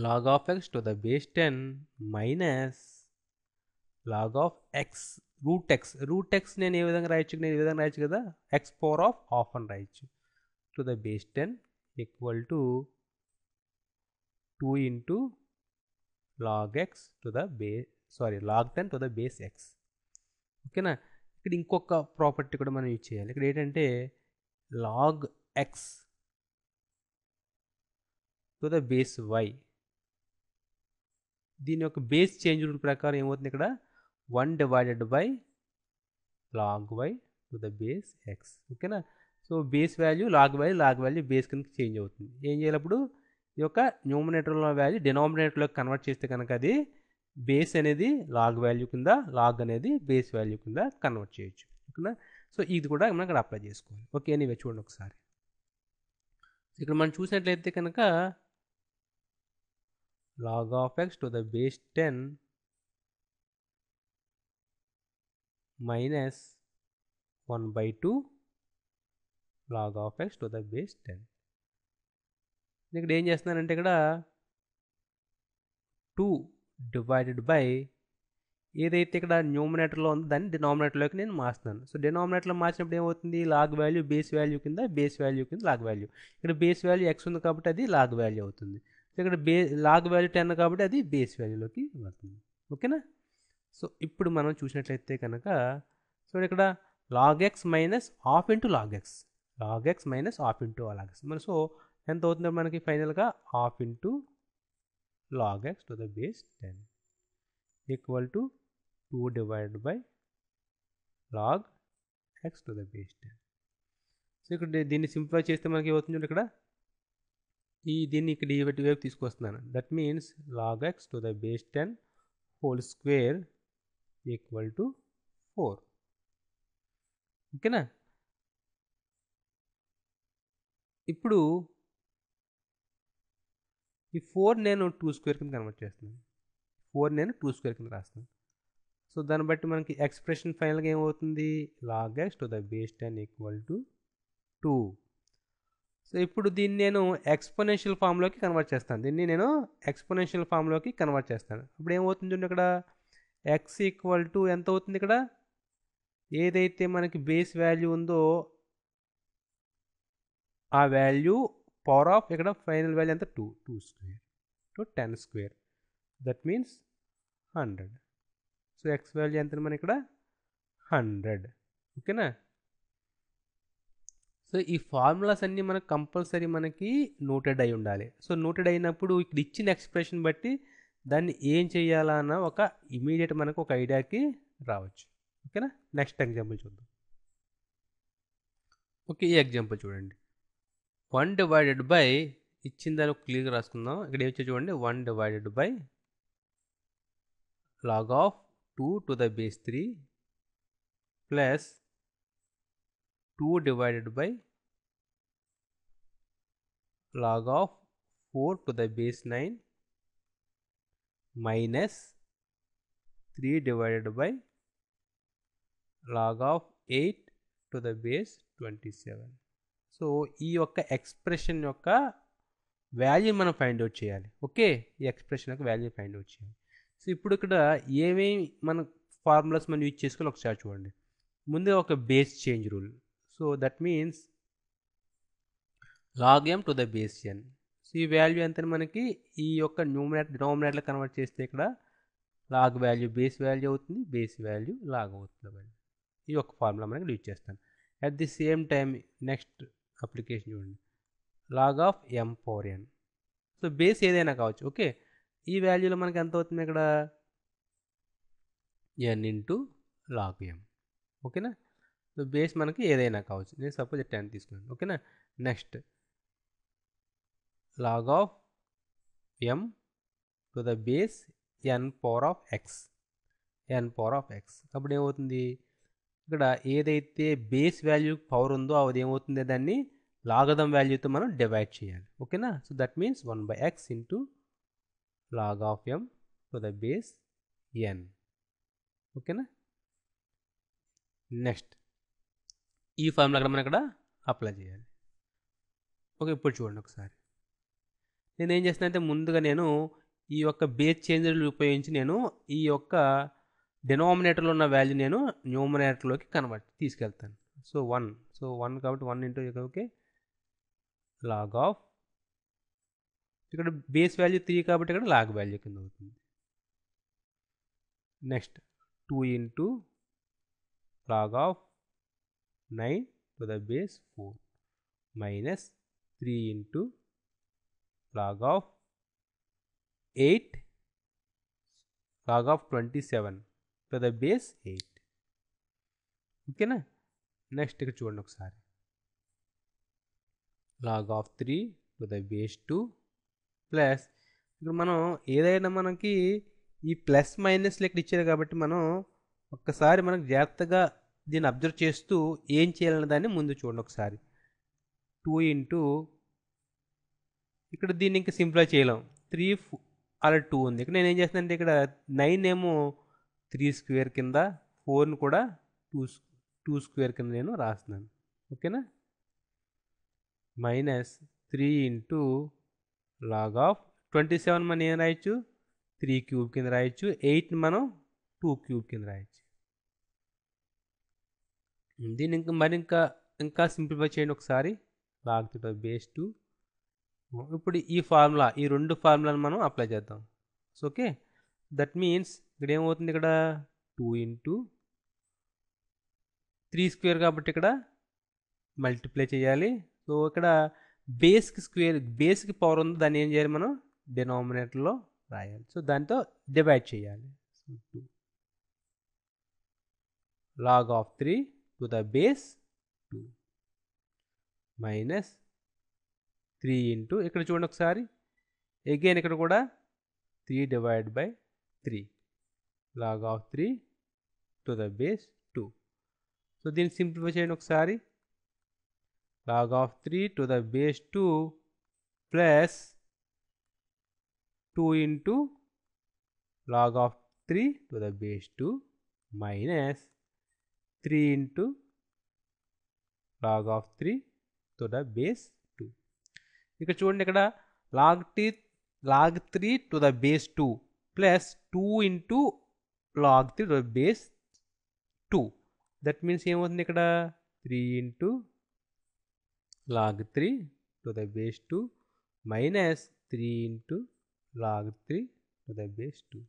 log of x to the base 10 minus log of x root x నేను ఏ విధంగా రాయొచ్చు, నేను ఈ విధంగా రాయొచ్చు కదా, ఎక్స్ పవర్ ఆఫ్ హాఫ్ అని రాయొచ్చు, to the base 10 equal to 2 into log x to the log 10 to the base x. ఓకేనా, ఇక్కడ ఇంకొక ప్రాపర్టీ కూడా మనం యూజ్ చేయాలి. ఇక్కడ ఏంటంటే log x to the base y, దీని యొక్క బేస్ చేంజ్ రూల్ ప్రకారం ఏమవుతుంది, ఇక్కడ 1 divided by log y to the base x. ఓకేనా, సో base value log value base కింద చేంజ్ అవుతుంది. ఏం చేయాలప్పుడు ఈ యొక్క న్యూమరేటర్లో వాల్యూ డినామినేటర్లోకి కన్వర్ట్ చేస్తే కనుక అది బేస్ అనేది లాగ్ వాల్యూ కింద, లాగ్ అనేది బేస్ వాల్యూ కింద కన్వర్ట్ చేయొచ్చు. ఓకేనా, సో ఇది కూడా మనం ఇక్కడ అప్లై చేసుకోవాలి. ఓకే, ఎనీవే చూడండి ఒకసారి. ఇక్కడ మనం చూసినట్లయితే కనుక log of x to the base 10 minus 1/2 log of x to the base 10. ఇక్కడ ఏం చేస్తున్నానంటే ఇక్కడ 2 డివైడెడ్ బై ఏదైతే ఇక్కడ న్యూమరేటర్లో ఉందో దాన్ని డినామినేటర్లోకి నేను మార్చుతున్నాను. సో డినామినేటర్లో మార్చినప్పుడు ఏమవుతుంది, లాగ్ వాల్యూ బేస్ వాల్యూ కింద, బేస్ వాల్యూ కింద లాగ్ వాల్యూ. ఇక్కడ బేస్ వాల్యూ x ఉంది కాబట్టి అది లాగ్ వాల్యూ అవుతుంది. సో ఇక్కడ లాగ్ వాల్యూ 10 కాబట్టి అది బేస్ వాల్యూలోకి వస్తుంది. ఓకేనా, సో ఇప్పుడు మనం చూసినట్లయితే కనుక సో ఇక్కడ log x minus half into log x minus half into log x. మరి సో ఎంత అవుతుంది మనకి ఫైనల్గా, half into log x to the base 10 equal to 2 divided by log x to the base 10. So ఇక్కడ దీన్ని simplify చేస్తే మనకి ఏమవుతుంది ఇక్కడ, దీన్ని ఇక్కడ ఈ వైపు తీసుకొస్తున్నాను. That means log x to the base 10 whole square equal to 4. ఓకేనా, ఇప్పుడు ఈ 4 నేను 2 స్క్వేర్ కింద కన్వర్ట్ చేస్తున్నాను, 4 నేను 2 స్క్వేర్ కింద రాస్తాను. సో దాన్ని బట్టి మనకి ఎక్స్ప్రెషన్ ఫైనల్గా ఏమవుతుంది, log x to the base 10 equal to 2. So ఇప్పుడు దీన్ని నేను ఎక్స్పోనెన్షియల్ ఫామ్లోకి కన్వర్ట్ చేస్తాను, అప్పుడు ఏమవుతుంది చూడండి, ఇక్కడ x ఈక్వల్ టు ఎంత అవుతుంది, ఇక్కడ ఏదైతే మనకి బేస్ వాల్యూ ఉందో ఆ వాల్యూ పవర్ ఆఫ్ ఇక్కడ ఫైనల్ వాల్యూ ఎంత 2 square to 10 square, that means 100. So X value ఎంత మన ఇక్కడ 100. ఓకేనా, సో ఈ ఫార్ములాస్ అన్నీ మనకు కంపల్సరీ మనకి నోటెడ్ అయి ఉండాలి. సో నోటెడ్ అయినప్పుడు ఇక్కడ ఇచ్చిన ఎక్స్ప్రెషన్ బట్టి దాన్ని ఏం చేయాలన్న ఒక ఇమీడియట్ మనకు ఒక ఐడియాకి రావచ్చు. ఓకేనా, నెక్స్ట్ ఎగ్జాంపుల్ చూద్దాం. ఓకే, ఈ ఎగ్జాంపుల్ చూడండి. 1 డివైడెడ్ బై ఇచ్చిన దాన్ని క్లియర్గా రాసుకుందాం. ఇక్కడ ఏం చూడండి 1 divided by log of 2 to the base 3 plus 2 divided by log of 4 to the base 9 minus 3 divided by log of 8 to the base 27. So ఈ యొక్క ఎక్స్ప్రెషన్ యొక్క వాల్యూ మనం ఫైండ్ అవుట్ చేయాలి. ఓకే, ఈ ఎక్స్ప్రెషన్ యొక్క వాల్యూ ఫైండ్ అవుట్ చేయాలి. So ఇప్పుడు ఇక్కడ ఏమేమి మన ఫార్ములాస్ మనం యూజ్ చేసుకొని ఒకసారి చూడండి. ముందే ఒక base change rule. So that means log m to the base n. So ఈ వాల్యూ ఎంత మనకి ఈ యొక్క న్యూమరేటర్ డినామినేటర్లో కన్వర్ట్ చేస్తే ఇక్కడ లాగ్ వాల్యూ బేస్ వాల్యూ అవుతుంది, బేస్ వాల్యూ లాగ్ అవుతుంది. ఈ యొక్క ఫార్ములా మనకి యూజ్ చేస్తాను. At the same time next application చూడండి, log of m power n. So base ఏదైనా కావచ్చు. ఓకే, ఈ వాల్యూలో మనకి ఎంత అవుతుంది ఇక్కడ n ఇంటూ లాగ్ m. ఓకేనా, సో బేస్ మనకి ఏదైనా కావచ్చు. నేను సపోజ్ 10 తీసుకున్నాను. ఓకేనా, next log of m to the base n power of x. n power of x అప్పుడు ఏమవుతుంది, ఇక్కడ ఏదైతే బేస్ వాల్యూ పవర్ ఉందో అది ఏమవుతుంది, దాన్ని లాగదం వాల్యూతో మనం డివైడ్ చేయాలి. ఓకేనా, so that means 1/x into log of m to the base n. ఓకేనా, నెక్స్ట్ ఈ ఫార్ములా అక్కడ మనం ఇక్కడ అప్లై చేయాలి. ఓకే, ఇప్పుడు చూడండి ఒకసారి. నేను ఏం చేస్తానంటే ముందుగా నేను ఈ యొక్క బేస్ చేంజర్లు ఉపయోగించి నేను ఈ యొక్క డినామినేటర్లో ఉన్న వాల్యూ నేను న్యూమరేటర్లోకి తీసుకెళ్తాను. సో 1 కాబట్టి 1 ఇంటూ ఓకే లాగ్ ఆఫ్, ఇక్కడ బేస్ వాల్యూ 3 కాబట్టి ఇక్కడ లాగ్ వాల్యూ కింద అవుతుంది. Next 2 into log of 9 to the base 4 minus 3 into log of 8 log of 27 to the base 8. ఓకేనా, నెక్స్ట్ ఇక్కడ చూడండి ఒకసారి, log of 3 to the base 2 plus ఇక్కడ మనం ఏదైనా మనకి ఈ ప్లస్ మైనస్లు ఇక్కడ ఇచ్చారు కాబట్టి మనం ఒక్కసారి మనకు జాగ్రత్తగా దీన్ని అబ్జర్వ్ చేస్తూ ఏం చేయాలన్న దాన్ని ముందు చూడండి ఒకసారి. 2 ఇంటూ ఇక్కడ దీన్ని ఇంకా సింప్లిఫై చేయలేం, 3 అలా 2 ఉంది. ఇక్కడ నేను ఏం చేస్తానంటే ఇక్కడ 9 ఏమో 3 స్క్వేర్ కింద, 4ని కూడా 2 స్క్వేర్ కింద నేను రాస్తున్నాను. ఓకేనా, మైనస్ 3 ఇంటూ లాగ్ ఆఫ్ 27 మనం ఏం రాయొచ్చు 3 క్యూబ్ కింద రాయొచ్చు, 8ని మనం 2 క్యూబ్ కింద రాయొచ్చు. దీన్ని ఇంకా సింప్లిఫై చేయండి ఒకసారి. Log to the base 2. ఇప్పుడు ఈ ఫార్ములా, ఈ రెండు ఫార్ములాను మనం అప్లై చేద్దాం. సో ఓకే, దట్ మీన్స్ ఇక్కడ ఏమవుతుంది, ఇక్కడ 2 ఇంటూ 3 స్క్వేర్ కాబట్టి ఇక్కడ మల్టిప్లై చేయాలి. సో ఇక్కడ బేస్కి పవర్ ఉంది, దాన్ని ఏం చేయాలి మనం డినామినేటర్లో రాయాలి. సో దాంతో డివైడ్ చేయాలి. So 2 log of 3 to the base 2 minus 3 into ఇక్కడ చూడండి ఒకసారి అగైన్ ఇక్కడ కూడా 3 divide by 3 log of 3 to the base 2. So దీన్ని సింప్లిఫై చేయండి ఒకసారి. Log of 3 to the base 2 plus 2 into log of 3 to the base 2 minus 3 into log of 3 to the base 2. ఇక్కడ చూడండి, ఇక్కడ log 3 to the base 2 plus 2 into log 3 to the base 2. That means ఏమవుతుంది, ఇక్కడ 3 into log 3 to the base 2 minus 3 into log 3 to the base 2.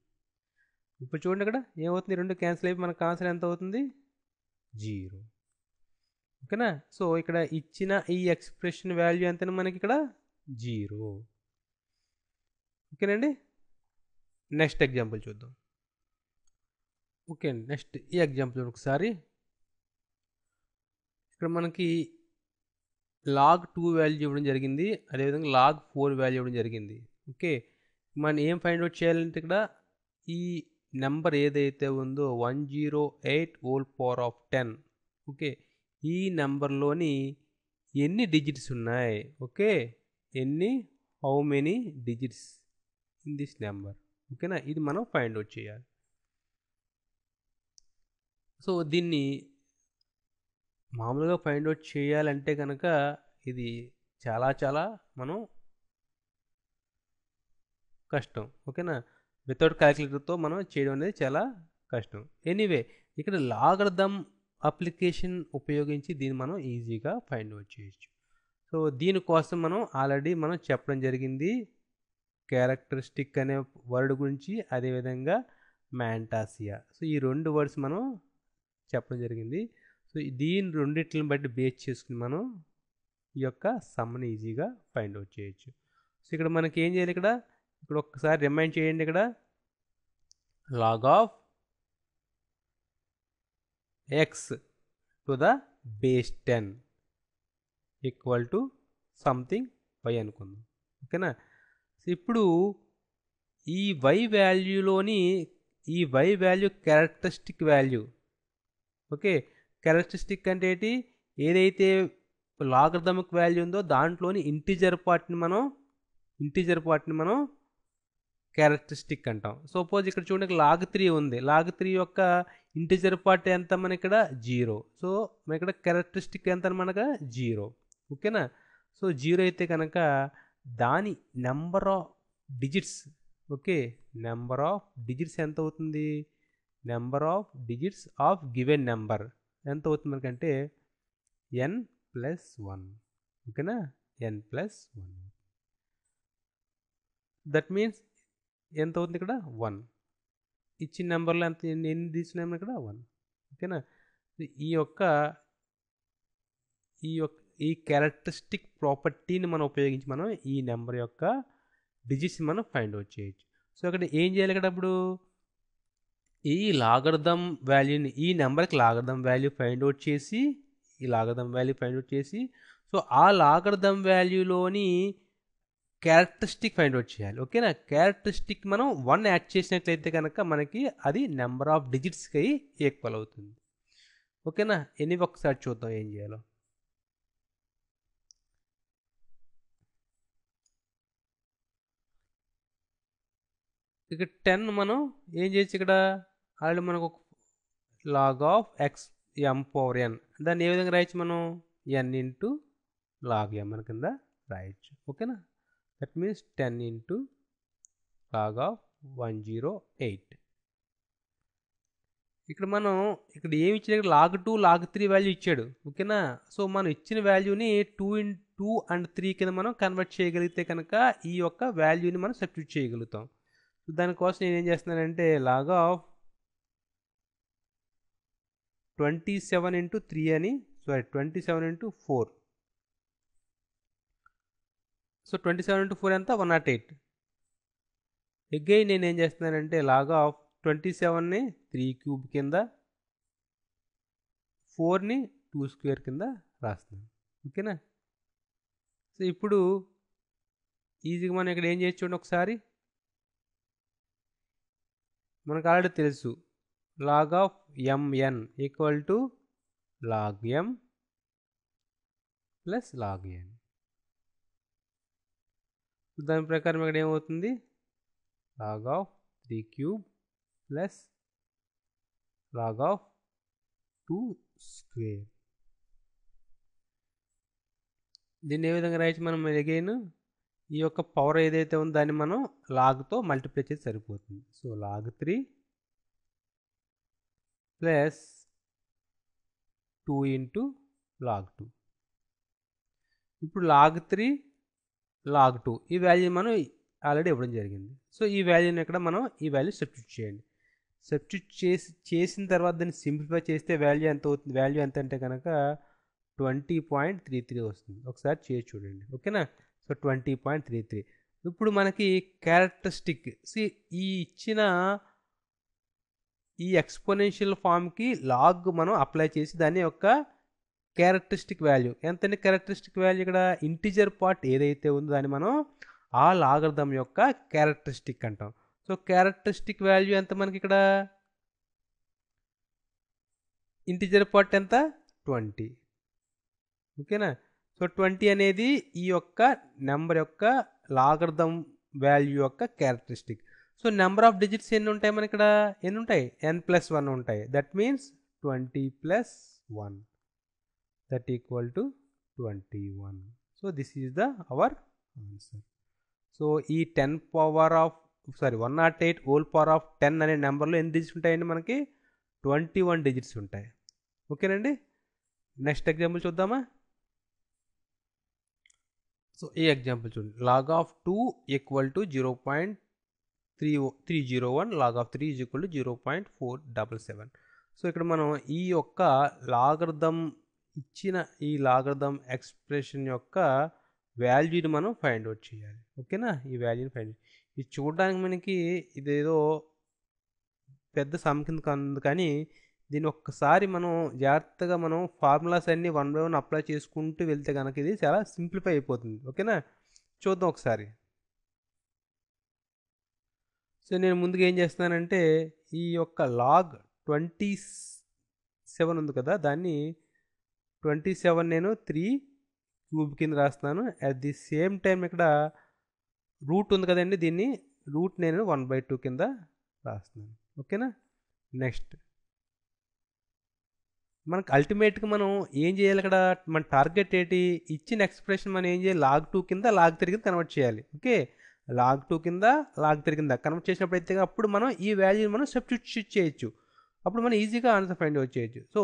ఇప్పుడు చూడండి ఇక్కడ ఏమవుతుంది, రెండు క్యాన్సిల్ అయిపోయి మనకు ఆన్సర్ ఎంత అవుతుంది 0. ఓకేనా, సో ఇక్కడ ఇచ్చిన ఈ ఎక్స్ప్రెషన్ వాల్యూ ఎంతని మనకి ఇక్కడ 0. ఓకేనండి, నెక్స్ట్ ఎగ్జాంపుల్ చూద్దాం. ఓకే అండి, నెక్స్ట్ ఈ ఎగ్జాంపుల్ ఒకసారి. ఇక్కడ మనకి లాగ్ 2 వాల్యూ ఇవ్వడం జరిగింది, అదేవిధంగా లాగ్ 4 వాల్యూ ఇవ్వడం జరిగింది. ఓకే, మనం ఏం ఫైండ్ అవుట్ చేయాలంటే ఇక్కడ ఈ నెంబర్ ఏదైతే ఉందో 108 హోల్ పవర్ ఆఫ్ 10, ఓకే, ఈ నెంబర్లోని ఎన్ని డిజిట్స్ ఉన్నాయి, okay, how many digits in this number, ఓకేనా, ఇది మనం ఫైండ్ అవుట్ చేయాలి. సో దీన్ని మామూలుగా ఫైండ్ అవుట్ చేయాలంటే కనుక ఇది చాలా మనం కష్టం, ఓకేనా, వితౌట్ క్యాలిక్యులేటర్తో మనం చేయడం అనేది చాలా కష్టం. ఎనీవే ఇక్కడ లాగరిథం అప్లికేషన్ ఉపయోగించి దీన్ని మనం ఈజీగా ఫైండ్ అవుట్ చేయొచ్చు. సో దీనికోసం ఆల్రెడీ మనం చెప్పడం జరిగింది క్యారెక్టరిస్టిక్ అనే వర్డ్ గురించి, అదేవిధంగా మ్యాంటాసియా. సో ఈ రెండు వర్డ్స్ మనం చెప్పడం జరిగింది. సో దీని రెండింటిని బట్టి బేస్ చేసుకుని మనం ఈ యొక్క సమ్ని ఈజీగా ఫైండ్ అవుట్ చేయొచ్చు. సో ఇక్కడ మనకి ఏం చేయాలి, ఇక్కడ ఒక్కసారి రిమైండ్ చేయండి. ఇక్కడ log of x to the base 10 equal to something y అనుకుందాం, ఓకేనా. సో ఇప్పుడు ఈ y వాల్యూలోని ఈ y value characteristic value, okay, characteristic అంటే ఏంటి, ఏదైతే లాగరిథమిక్ వాల్యూ ఉందో దాంట్లోని ఇంటిజర్ పార్ట్ని మనం క్యారెక్టరిస్టిక్ అంటాం. సపోజ్ ఇక్కడ చూడండి లాగ్ 3 ఉంది, లాగ్ 3 యొక్క ఇంటిజర్ పార్ట్ ఎంత మన ఇక్కడ 0. సో మన ఇక్కడ క్యారెక్టరిస్టిక్ ఎంత మనకు 0, ఓకేనా. సో 0 అయితే కనుక దాని number of digits, okay, number of digits ఎంత అవుతుంది, number of digits of given number ఎంత అవుతుంది మనకంటే n+1, ఓకేనా, n+1. దట్ మీన్స్ ఎంత అవుతుంది ఇక్కడ 1, ఇచ్చిన నెంబర్లో ఎంత ఎన్ని తీసుకున్నాము ఇక్కడ 1, ఓకేనా. ఈ క్యారెక్టరిస్టిక్ ప్రాపర్టీని మనం ఉపయోగించి మనం ఈ నెంబర్ యొక్క డిజిట్స్ మనం ఫైండ్ అవుట్ చేయొచ్చు. సో అక్కడ ఏం చేయాలి, ఇక్కడ అప్పుడు ఈ లాగరిథం వాల్యూని, ఈ నెంబర్కి లాగరిథం వాల్యూ ఫైండ్ అవుట్ చేసి, సో ఆ లాగరిథం వాల్యూలోని క్యారెక్టరిస్టిక్ ఫైండ్ అవుట్ చేయాలి, ఓకేనా. క్యారెక్టరిస్టిక్ మనం 1 యాడ్ చేసినట్లయితే కనుక మనకి అది నెంబర్ ఆఫ్ డిజిట్స్కి ఈక్వల్ అవుతుంది, ఓకేనా. ఎన్ని ఒకసారి చూద్దాం ఏం చేయాలో. ఇక్కడ 10 మనం ఏం చేయొచ్చు, ఇక్కడ ఆల్రెడీ మనకు ఒక లాగ్ ఆఫ్ ఎక్స్ m/n, దాన్ని ఏ విధంగా రాయొచ్చు మనం n ఇంటూ లాగ్ m అని కింద రాయొచ్చు, ఓకేనా. That means 10 into log of 108. ఇక్కడ ఏమి ఇచ్చాడు, లాగ్ 2 లాగ్ 3 వాల్యూ ఇచ్చాడు, ఓకేనా. సో మనం ఇచ్చిన వాల్యూని 2 అండ్ 3 కింద మనం కన్వర్ట్ చేయగలిగితే కనుక ఈ యొక్క వాల్యూని మనం సబ్స్టిట్యూట్ చేయగలుగుతాం. సో దానికోసం నేను ఏం చేస్తున్నానంటే లాగ్ ఆఫ్ 27 ఇంటూ 3 అని, 27 ఇంటూ 4. సో 27 ఇంటూ 4 ఎంత 108. అగైన్ నేను ఏం చేస్తున్నానంటే లాగ్ ఆఫ్ 27ని 3 క్యూబ్ కింద, 4ని 2 స్క్వేర్ కింద రాస్తున్నాను, ఓకేనా. సో ఇప్పుడు ఈజీగా మనం ఇక్కడ ఏం చేయొచ్చు చూడండి ఒకసారి. మనకు ఆల్రెడీ తెలుసు log of mn equal to log m plus log n. దాని ప్రకారం ఇక్కడ ఏమవుతుంది, log of 3 cube plus log of 2 square. దీన్ని ఏ విధంగా రాయొచ్చు మనం అగైన్, ఈ యొక్క పవర్ ఏదైతే ఉందో దాన్ని మనం లాగ్తో మల్టిప్లై చేసి సరిపోతుంది. So log 3 plus 2 into log 2. ఇప్పుడు లాగ్ 3 లాగ్ 2 ఈ వాల్యూ మనం ఆల్రెడీ ఇవ్వడం జరిగింది. సో ఈ వాల్యూని ఇక్కడ మనం ఈ వాల్యూ సబ్స్టిట్యూట్ చేయండి. సబ్స్టిట్యూట్ చేసిన తర్వాత దాన్ని సింప్లిఫై చేస్తే వాల్యూ ఎంత అవుతుంది, వాల్యూ ఎంత అంటే కనుక 20.33 వస్తుంది. ఒకసారి చేసి చూడండి, ఓకేనా. సో 20.33. ఇప్పుడు మనకి క్యారెక్టరిస్టిక్ ఈ ఇచ్చిన ఈ ఎక్స్పోనెన్షియల్ ఫామ్కి లాగ్ మనం అప్లై చేసి దాని యొక్క క్యారెక్టరిస్టిక్ వాల్యూ ఎంతండి? క్యారెక్టరిస్టిక్ వాల్యూ ఇక్కడ ఇంటిజర్ పార్ట్ ఏదైతే ఉందో దాన్ని మనం ఆ లాగర్థం యొక్క క్యారెక్టరిస్టిక్ అంటాం. సో క్యారెక్టరిస్టిక్ వాల్యూ ఎంత మనకి ఇక్కడ? ఇంటిజర్ పార్ట్ ఎంత? 20. ఓకేనా? సో 20 అనేది ఈ యొక్క నెంబర్ యొక్క లాగర్థం వాల్యూ యొక్క characteristic. So number of digits ఎన్ని ఉంటాయి మనకి ఇక్కడ? ఎన్ని ఉంటాయి? n+1 ఉంటాయి. That means 20 + 1 that equal to 21. So this is the our answer. So ఈ 108 whole power of 10 అనే నెంబర్లో ఎన్ని డిజిట్స్ ఉంటాయండి మనకి? 21 డిజిట్స్ ఉంటాయి. ఓకేనండి. నెక్స్ట్ ఎగ్జాంపుల్ చూద్దామా? సో ఈ ఎగ్జాంపుల్ చూడండి. log of 2 = 0.301, log of 3 = 0.477. So ఇక్కడ మనం ఈ యొక్క లాగర్థం ఇచ్చిన ఈ లాగర్థం ఎక్స్ప్రెషన్ యొక్క వాల్యూని మనం ఫైండ్ అవుట్ చేయాలి. ఓకేనా? ఈ వాల్యూని ఫైండ్ ఇది చూడడానికి మనకి ఇదేదో పెద్ద సమ్ కింద కందు, కానీ దీన్ని ఒక్కసారి మనం జాగ్రత్తగా మనం ఫార్ములాస్ అన్నీ 1 by 1 అప్లై చేసుకుంటూ వెళ్తే కనుక ఇది చాలా సింప్లిఫై అయిపోతుంది. ఓకేనా? చూద్దాం ఒకసారి. సో నేను ముందుగా ఏం చేస్తున్నానంటే ఈ యొక్క లాగ్ 27 ఉంది కదా, దాన్ని 27 నేను 3 క్యూబ్ కింద రాస్తున్నాను. అట్ ది సేమ్ టైం ఇక్కడ రూట్ ఉంది కదండి, దీన్ని రూట్ నేను 1/2 కింద రాస్తున్నాను. ఓకేనా? నెక్స్ట్ మనకు అల్టిమేట్గా మనం ఏం చేయాలి ఇక్కడ? మన టార్గెట్ ఏంటి? ఇచ్చిన ఎక్స్ప్రెషన్ మనం ఏం చేయాలి? log 2 కింద log 3 కింద కన్వర్ట్ చేయాలి. ఓకే, log 2 కింద log 3 కింద కన్వర్ట్ చేసినప్పుడు అయితే అప్పుడు మనం ఈ వాల్యూని మనం సబ్స్టిట్యూట్ చేయొచ్చు. అప్పుడు మనం ఈజీగా ఆన్సర్ ఫైండ్ అవుట్ చేయొచ్చు. సో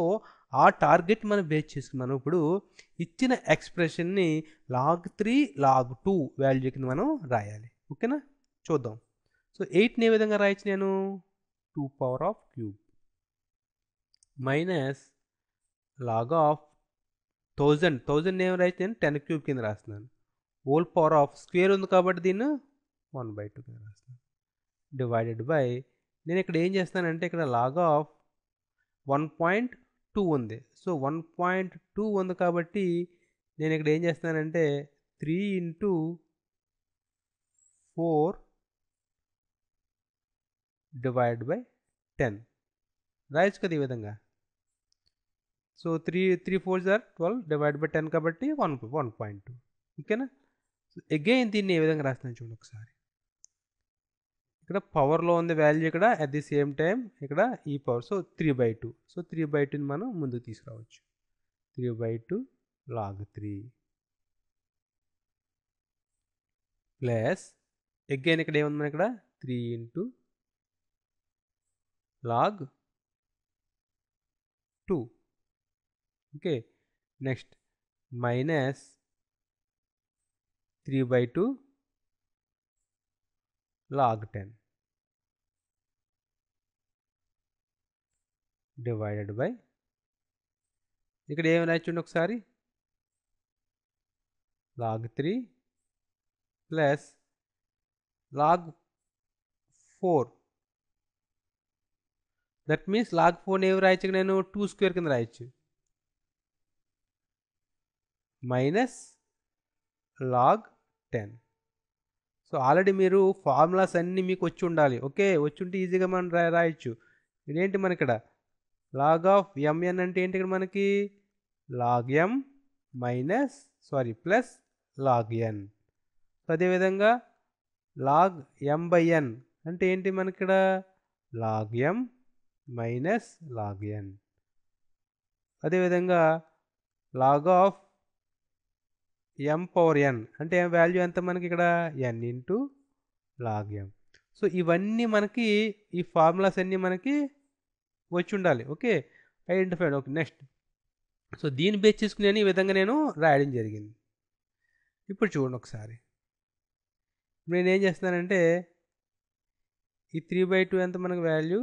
ఆ టార్గెట్ మనం బేస్ చేసుకుని మనం ఇప్పుడు ఇచ్చిన ఎక్స్ప్రెషన్ని log 3 log 2 వాల్యూ కింద మనం రాయాలి. ఓకేనా? చూద్దాం. సో 8ని ఏ విధంగా రాయొచ్చు నేను? 2 power of cube minus log of 1000 ఏం రాయొచ్చు నేను? 10 క్యూబ్ కింద రాస్తున్నాను. హోల్ పవర్ ఆఫ్ స్క్వేర్ ఉంది కాబట్టి దీన్ని 1/2 కింద రాస్తున్నాను. డివైడెడ్ బై నేను ఇక్కడ ఏం చేస్తానంటే ఇక్కడ log ఆఫ్ 1.2 ఉంది. సో 1.2 ఉంది కాబట్టి నేను ఇక్కడ ఏం చేస్తానంటే 3 × 4 డివైడ్ బై 10 రాయొచ్చు కదా ఈ విధంగా. So 3 4s are 12 divide by 10 కాబట్టి 1.2. ఓకేనా? అగైన్ దీన్ని ఏ విధంగా రాస్తున్నాను చూడండి ఒకసారి. ఇక్కడ పవర్లో ఉంది వాల్యూ, ఇక్కడ అట్ ది సేమ్ టైం ఇక్కడ ఈ పవర్. సో 3/2. సో 3/2ని మనం ముందుకు తీసుకురావచ్చు. 3/2 log 3 ప్లస్ అగైన్ ఇక్కడ ఏముంది మన ఇక్కడ 3 × log 2. Okay, next minus 3/2 log 10 divided by ఇక్కడ ఏమి రాయొచ్చుండి ఒకసారి? log 3 plus log 4. That means log 4 ఏమి రాయొచ్చు నేను? 2² కింద రాయొచ్చు. Minus log 10. సో ఆల్రెడీ మీరు ఫార్ములాస్ అన్నీ మీకు వచ్చి ఉండాలి. ఓకే, వచ్చి ఉంటే ఈజీగా మనం రాయొచ్చు. ఇదేంటి మన ఇక్కడ log ఆఫ్ mn అంటే ఏంటి? ఇక్కడ మనకి log m plus log n. అదేవిధంగా log m/n అంటే ఏంటి మనకి ఇక్కడ? log m minus log n. అదేవిధంగా log ఆఫ్ m/n అంటే వాల్యూ ఎంత మనకి ఇక్కడ? n × log m. సో ఇవన్నీ మనకి ఈ ఫార్ములాస్ అన్నీ మనకి వచ్చి ఉండాలి. Okay, identified. Okay, next. So దీన్ని బేస్ చేసుకుని ఈ విధంగా నేను రాయడం జరిగింది. ఇప్పుడు చూడండి ఒకసారి. నేను ఏం చేస్తున్నానంటే ఈ 3/2 ఎంత మనకి వాల్యూ?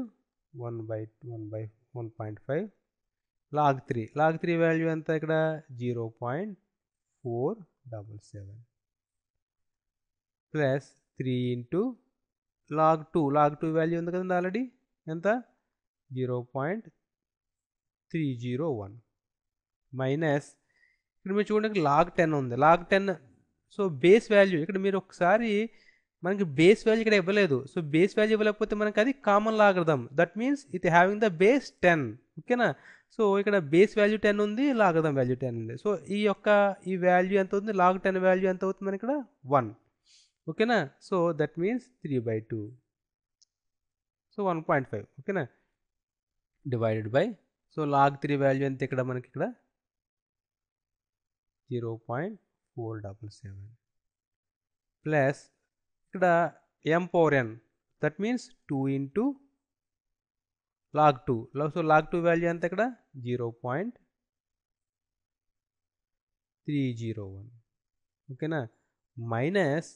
1/1.5 log 3. log 3 వాల్యూ ఎంత ఇక్కడ? 0.477 ప్లస్ 3 × log 2. log 2 వాల్యూ ఉంది కదండి ఆల్రెడీ, ఎంత? 0.301 మైనస్ ఇక్కడ మీరు చూడండి లాగ్ 10 ఉంది. లాగ్ 10 సో బేస్ వాల్యూ ఇక్కడ మీరు ఒకసారి మనకి బేస్ వాల్యూ ఇక్కడ ఇవ్వలేదు. సో బేస్ వాల్యూ ఇవ్వలేకపోతే మనకి అది common logarithm. That means it having the base 10. ఓకేనా. సో ఇక్కడ బేస్ వాల్యూ 10 ఉంది, లాగర్థం వాల్యూ 10 ఉంది. సో ఈ వాల్యూ ఎంత అవుతుంది, లాగ్ 10 వాల్యూ ఎంత అవుతుంది మనకి ఇక్కడ 1. ఓకేనా. So that means 3/2. సో 1.5. ఓకేనా. Divided by so log 3 value ఎంత ఇక్కడ మనకి ఇక్కడ 0.477 ప్లస్ ఇక్కడ m power n that means 2 into log 2. So log 2 value ఎంత ఇక్కడ 0.301. ఓకేనా. Minus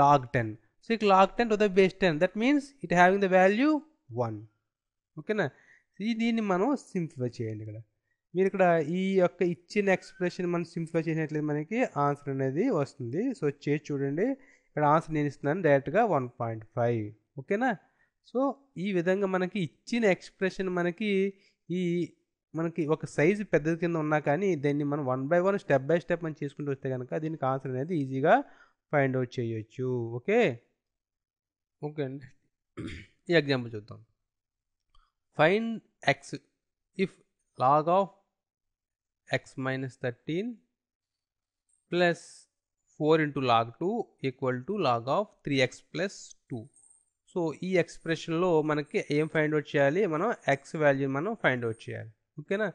log 10. సో ఇక్కడ log 10 to the base 10 that means it having the value 1. ఓకేనా. దీన్ని మనం సింప్లిఫై చేయండి. ఇక్కడ మీరు ఇక్కడ ఈ యొక్క ఇచ్చిన ఎక్స్ప్రెషన్ మనం సింప్లిఫై చేసినట్లయితే మనకి ఆన్సర్ అనేది వస్తుంది. సో చేసి చూడండి. ఇక్కడ ఆన్సర్ నేను ఇస్తున్నాను డైరెక్ట్గా 1.5. ఓకేనా. సో ఈ విధంగా మనకి ఇచ్చిన ఎక్స్ప్రెషన్ మనకి ఒక సైజు పెద్దది కింద ఉన్నా కానీ దీన్ని మనం 1 by 1 స్టెప్ బై స్టెప్ మనం చేసుకుంటూ వస్తే కనుక దీనికి ఆన్సర్ అనేది ఈజీగా ఫైండ్ అవుట్ చేయొచ్చు. ఓకే అండి. ఈ ఎగ్జాంపుల్ చూద్దాం. Find x if log of x minus 13 plus 4 into log 2 equal to log of 3x plus 2. So ఈ ఎక్స్ప్రెషన్లో మనకి ఏం ఫైండ్ అవుట్ చేయాలి, మనం x వాల్యూ మనం ఫైండ్ అవుట్ చేయాలి. ఓకేనా.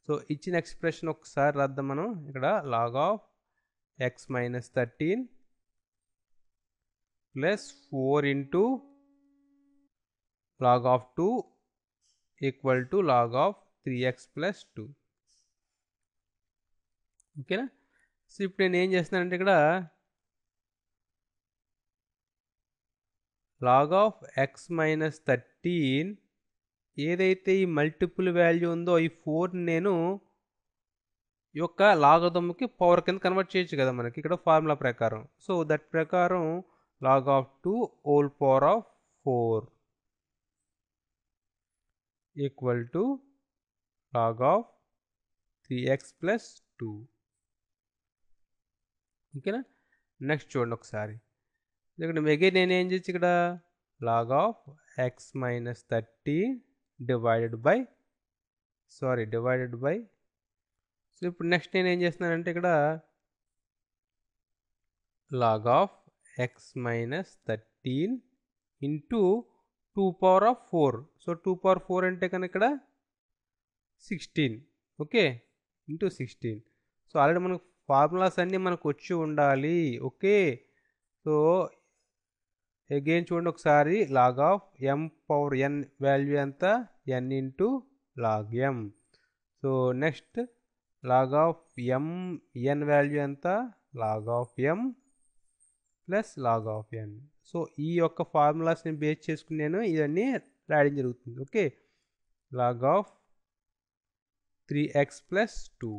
సో ఇచ్చిన ఎక్స్ప్రెషన్ ఒకసారి రాద్దాం మనం. ఇక్కడ log of x minus 13 plus 4 into log of 2 equal to log of 3x plus 2. ఓకేనా. సో ఇప్పుడు నేను ఏం చేస్తున్నానంటే ఇక్కడ log of x minus 13 ఏదైతే ఈ మల్టిపుల్ వాల్యూ ఉందో ఈ 4 నేను ఈ యొక్క లాగరిథంకి పవర్ కింద కన్వర్ట్ చేయొచ్చు కదా మనకి ఇక్కడ ఫార్ములా ప్రకారం. సో దట్ ప్రకారం log of 2 whole power of 4 equal to log of 3x plus 2. ఓకేనా. నెక్స్ట్ చూడండి ఒకసారి. ఇక్కడ అగైన్ నేను ఏం చేయొచ్చు ఇక్కడ log of x minus 30 divided by so ఇప్పుడు నెక్స్ట్ నేను ఏం చేస్తున్నానంటే ఇక్కడ log of x minus 13 into 2 power of 4. So 2 power 4 అంటే కనుక ఇక్కడ 16. Okay into 16. సో ఆల్రెడీ మనకు ఫార్ములాస్ అన్నీ మనకు వచ్చి ఉండాలి. ఓకే. సో అగైన్ చూడండి ఒకసారి log of m power n value ఎంత n into log m. So next log of m n value ఎంత log of m plus log of n. So ఈ యొక్క ఫార్ములాస్ని బేస్ చేసుకుని నేను ఇవన్నీ రాయడం జరుగుతుంది. Okay. log of 3x plus 2.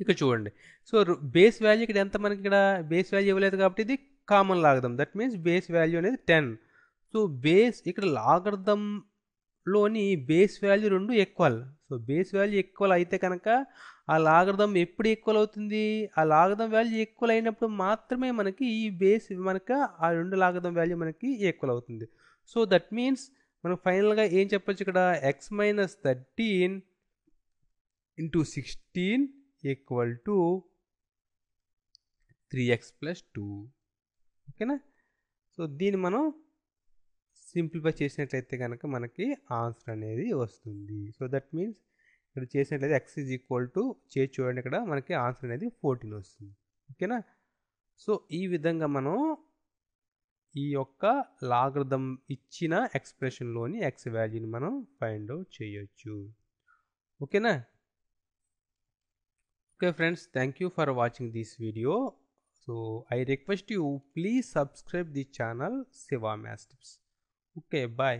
ఇక్కడ చూడండి. సో బేస్ వాల్యూ ఇక్కడ ఎంత మనకి ఇక్కడ బేస్ వాల్యూ ఇవ్వలేదు కాబట్టి ఇది common logarithm. That means base value అనేది 10. సో బేస్ ఇక్కడ లాగర్థంలోని base value 2 equal. So base value equal అయితే కనుక ఆ లాగర్థం ఎప్పుడు ఈక్వల్ అవుతుంది, ఆ లాగర్థం వాల్యూ ఈక్వల్ అయినప్పుడు మాత్రమే మనకి ఈ బేస్ మనకు ఆ 2 లాగర్థం వాల్యూ మనకి ఈక్వల్ అవుతుంది. సో దట్ మీన్స్ మనం ఫైనల్గా ఏం చెప్పొచ్చు ఇక్కడ x minus 13 into 16 equal to 3x plus 2. ఓకేనా. సో దీన్ని మనం సింప్లిఫై చేసినట్లయితే కనుక మనకి ఆన్సర్ అనేది వస్తుంది. సో దట్ మీన్స్ ఇక్కడ చేసినట్లయితే x ఈజ్ ఈక్వల్ టు చేసి చూడండి ఇక్కడ మనకి ఆన్సర్ అనేది 14 వస్తుంది. ఓకేనా. సో ఈ విధంగా మనం ఈ యొక్క లాగరిథం ఇచ్చిన ఎక్స్ప్రెషన్లోని x వాల్యూని మనం ఫైండ్ అవుట్ చేయొచ్చు. ఓకేనా. Okay friends, thank you for watching this video. So I request you please subscribe the channel Siva Maths Tips. Okay, bye.